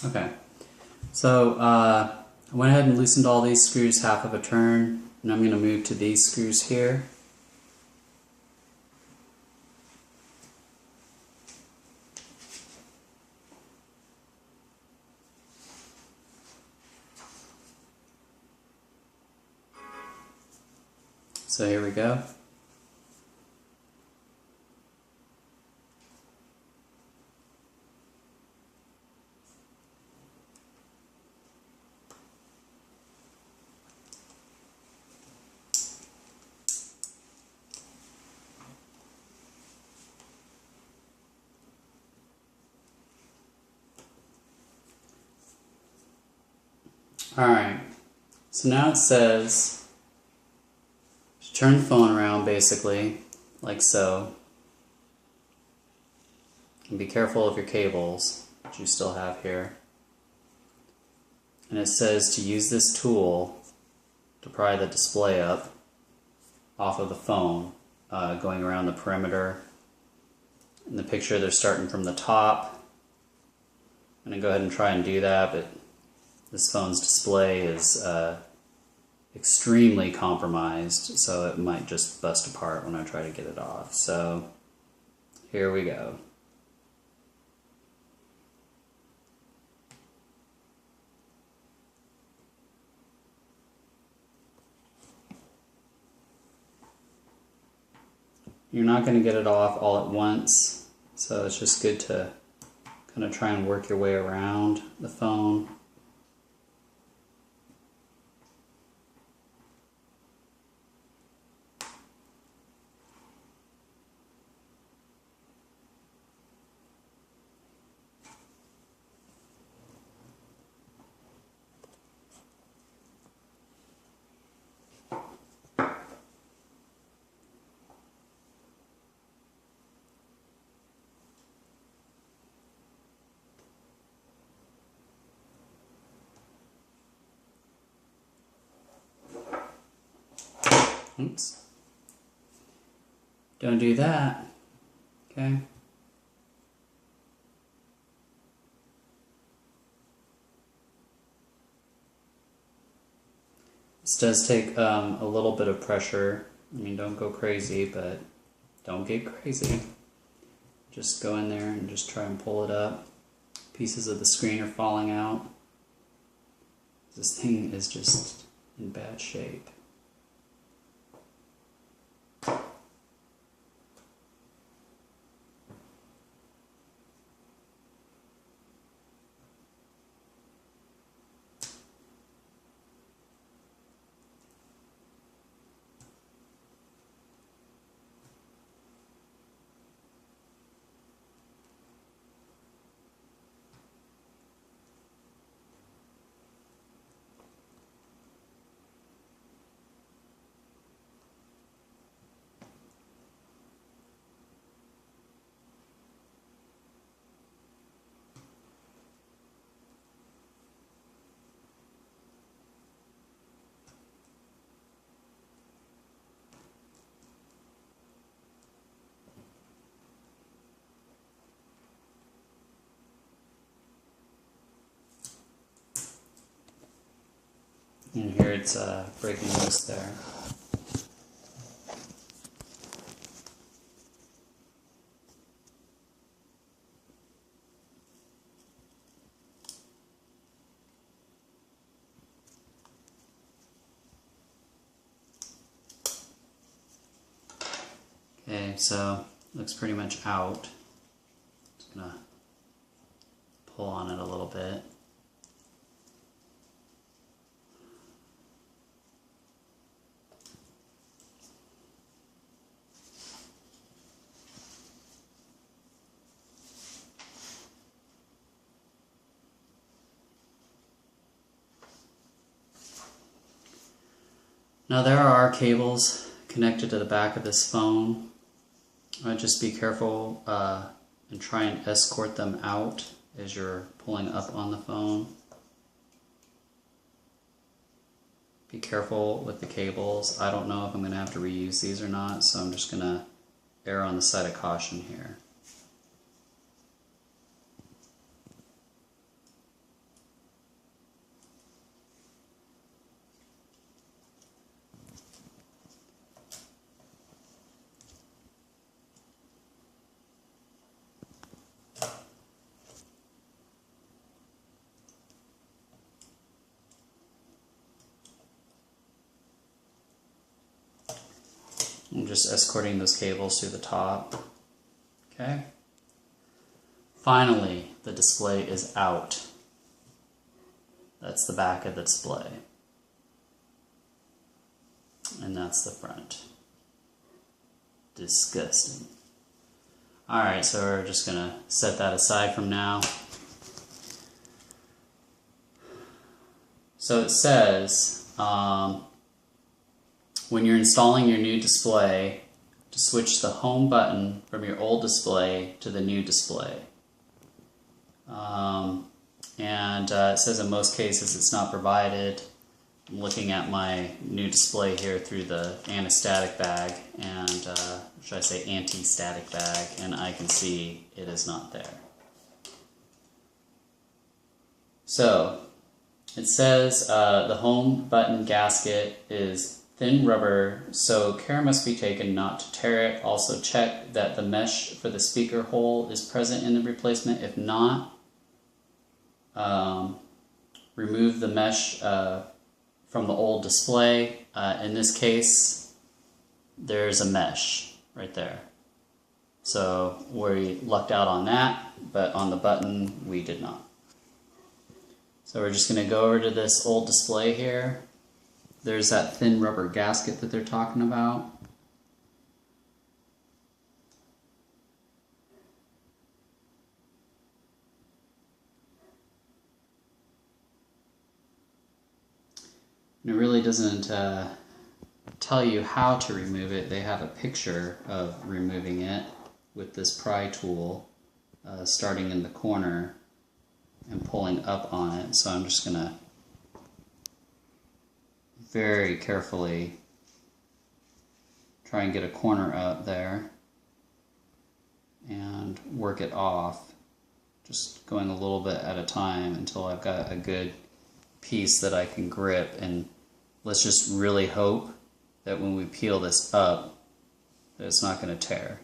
Okay, so I went ahead and loosened all these screws half of a turn, and I'm going to move to these screws here. So here we go. Alright, so now it says to turn the phone around basically, like so. And be careful of your cables that you still have here. And it says to use this tool to pry the display up off of the phone, going around the perimeter. In the picture they're starting from the top. I'm going to go ahead and try and do that, but this phone's display is extremely compromised, so it might just bust apart when I try to get it off. So here we go. You're not going to get it off all at once, so it's just good to kind of try and work your way around the phone. Oops. Don't do that. Okay. This does take a little bit of pressure. I mean, don't go crazy, but don't get crazy. Just go in there and just try and pull it up. Pieces of the screen are falling out. This thing is just in bad shape. And here it's breaking loose there. Okay, so looks pretty much out. Just gonna pull on it a little bit. Now there are cables connected to the back of this phone. I'd just be careful and try and escort them out as you're pulling up on the phone. Be careful with the cables. I don't know if I'm going to have to reuse these or not, so I'm just going to err on the side of caution here. just escorting those cables through the top. Okay. Finally, the display is out. That's the back of the display. And that's the front. Disgusting. Alright, so we're just going to set that aside from now. So it says, when you're installing your new display, to switch the home button from your old display to the new display. It says in most cases it's not provided. I'm looking at my new display here through the anti-static bag, and should I say anti-static bag, and I can see it is not there. So it says the home button gasket is thin rubber, so care must be taken not to tear it. Also check that the mesh for the speaker hole is present in the replacement. If not, remove the mesh from the old display. In this case, there's a mesh right there. So we lucked out on that, but on the button we did not. So we're just going to go over to this old display here. There's that thin rubber gasket that they're talking about. And it really doesn't tell you how to remove it. They have a picture of removing it with this pry tool, starting in the corner and pulling up on it. So I'm just going to very carefully try and get a corner up there and work it off, just going a little bit at a time until I've got a good piece that I can grip. And let's just really hope that when we peel this up that it's not going to tear.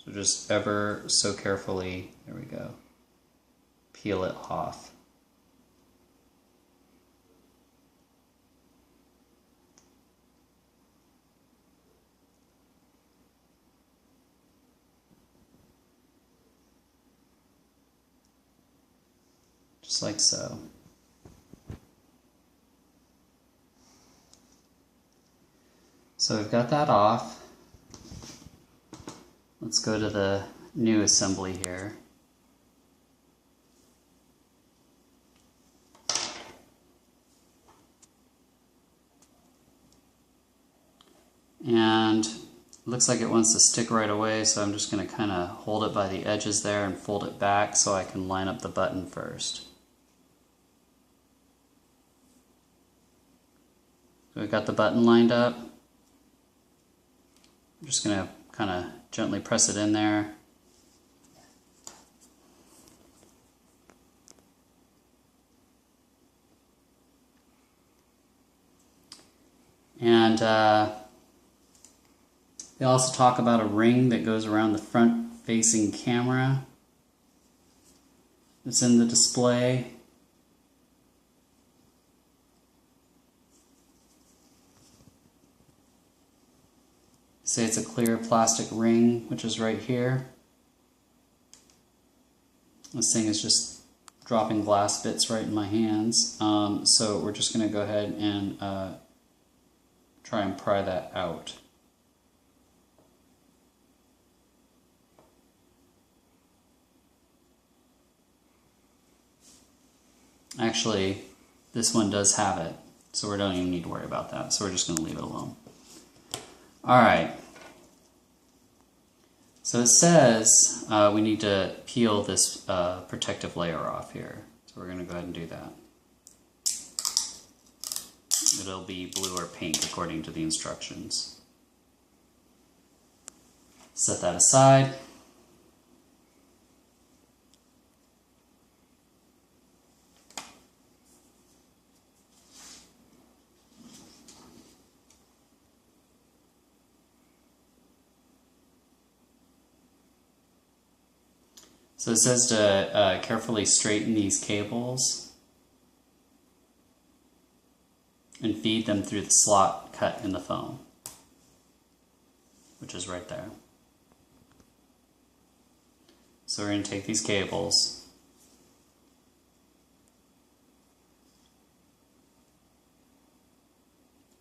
So just ever so carefully, there we go, peel it off. Just like so. So we've got that off. Let's go to the new assembly here. And it looks like it wants to stick right away, so I'm just going to kind of hold it by the edges there and fold it back so I can line up the button first. So we've got the button lined up. I'm just going to kind of gently press it in there. And they also talk about a ring that goes around the front-facing camera that's in the display. Say it's a clear plastic ring, which is right here. This thing is just dropping glass bits right in my hands. So we're just going to go ahead and try and pry that out. Actually, this one does have it, so we don't even need to worry about that. So we're just going to leave it alone. Alright, so it says we need to peel this protective layer off here. So we're going to go ahead and do that. It'll be blue or pink according to the instructions. Set that aside. So it says to carefully straighten these cables and feed them through the slot cut in the foam, which is right there. So we're going to take these cables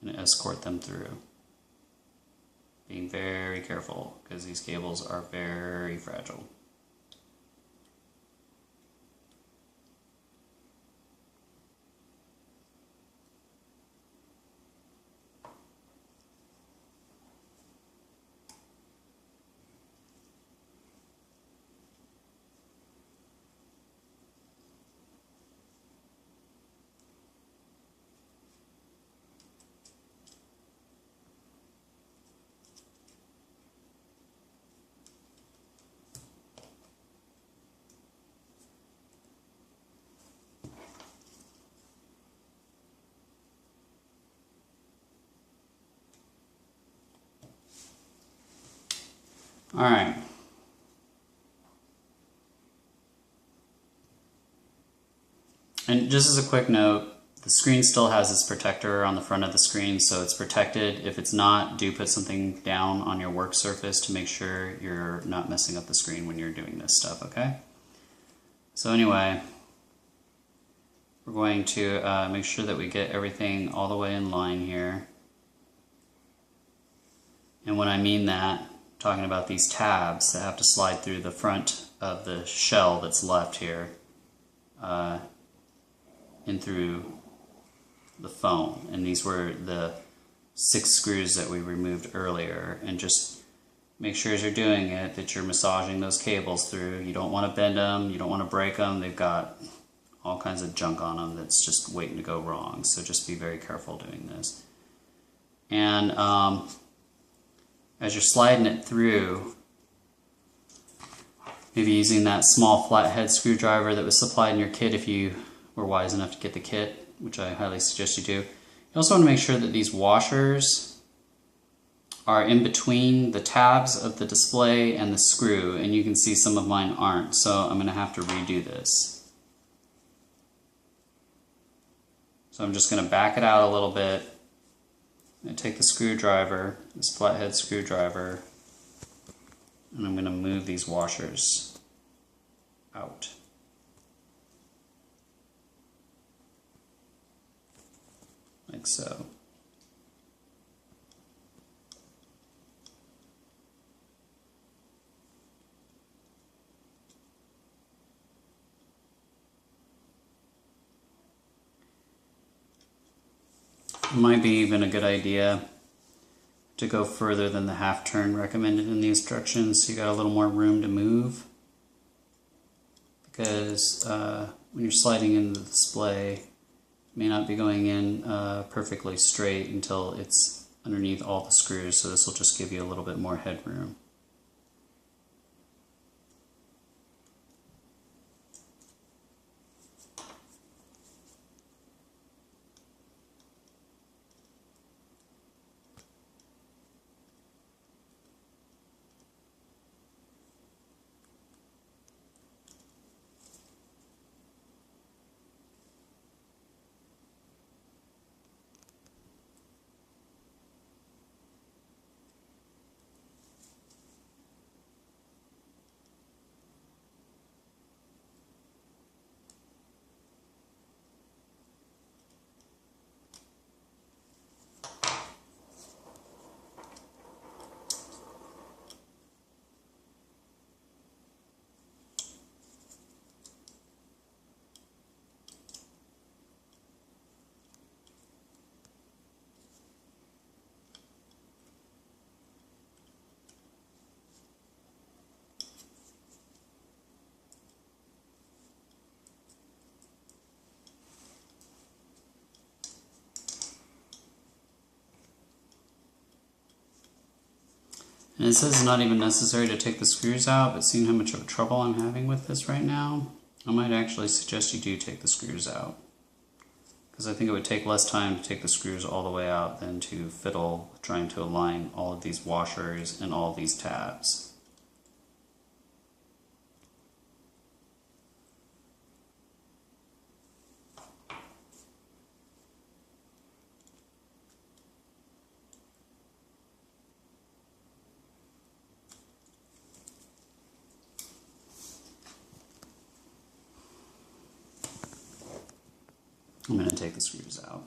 and escort them through. Being very careful because these cables are very fragile. Alright. And just as a quick note, the screen still has its protector on the front of the screen, so it's protected. If it's not, do put something down on your work surface to make sure you're not messing up the screen when you're doing this stuff, okay? So anyway, we're going to make sure that we get everything all the way in line here. And when I mean that, talking about these tabs that have to slide through the front of the shell that's left here in through the foam. And these were the 6 screws that we removed earlier. And just make sure as you're doing it that you're massaging those cables through. You don't want to bend them, you don't want to break them. They've got all kinds of junk on them that's just waiting to go wrong. So just be very careful doing this. And as you're sliding it through, maybe using that small flathead screwdriver that was supplied in your kit if you were wise enough to get the kit, which I highly suggest you do. You also want to make sure that these washers are in between the tabs of the display and the screw, and you can see some of mine aren't, so I'm going to have to redo this. So I'm just going to back it out a little bit. I take the screwdriver, this flathead screwdriver, and I'm going to move these washers out. Like so. It might be even a good idea to go further than the half turn recommended in the instructions, so you got a little more room to move. Because when you're sliding into the display, it may not be going in perfectly straight until it's underneath all the screws, so this will just give you a little bit more headroom. And it says it's not even necessary to take the screws out, but seeing how much of a trouble I'm having with this right now, I might actually suggest you do take the screws out. Because I think it would take less time to take the screws all the way out than to fiddle with trying to align all of these washers and all of these tabs. I'm going to take the screws out.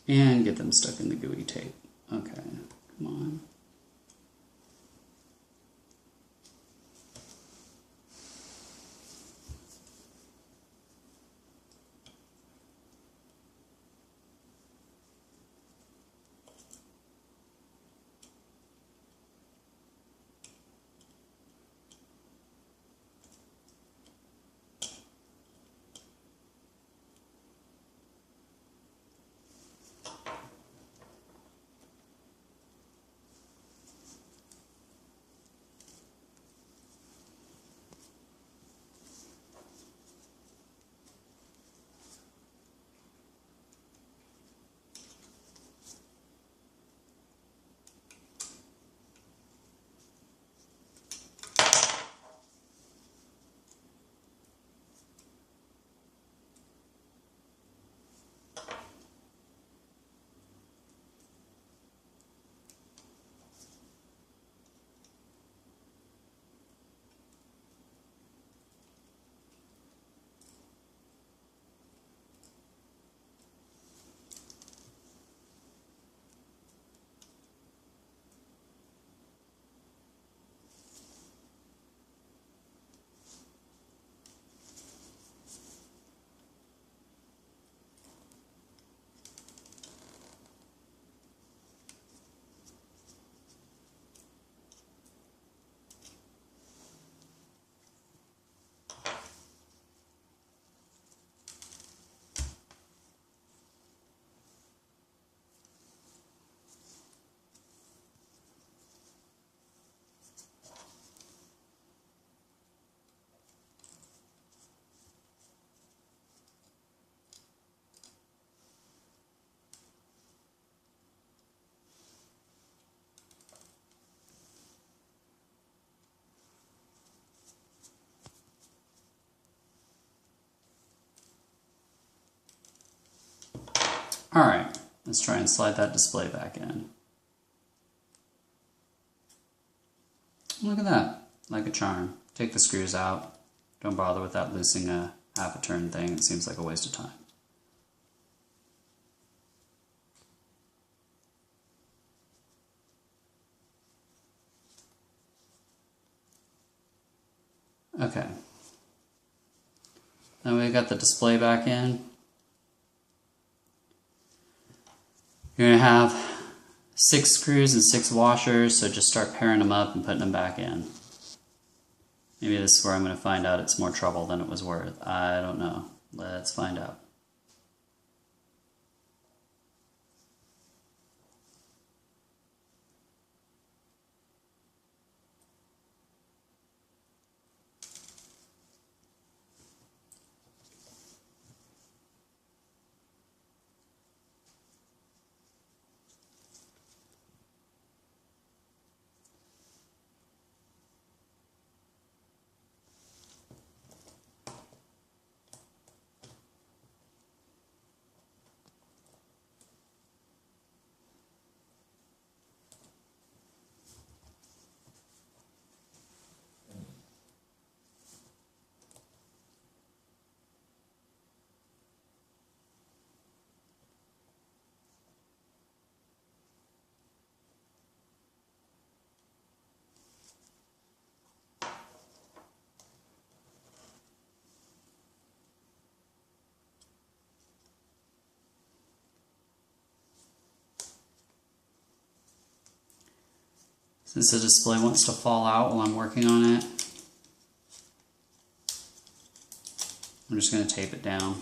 And get them stuck in the gooey tape. Okay, come on. Alright, let's try and slide that display back in. Look at that, like a charm. Take the screws out. Don't bother with that loosing a half a turn thing, it seems like a waste of time. Okay. Now we got the display back in. You're going to have 6 screws and 6 washers, so just start pairing them up and putting them back in. Maybe this is where I'm going to find out it's more trouble than it was worth. I don't know. Let's find out. Since the display wants to fall out while I'm working on it, I'm just going to tape it down.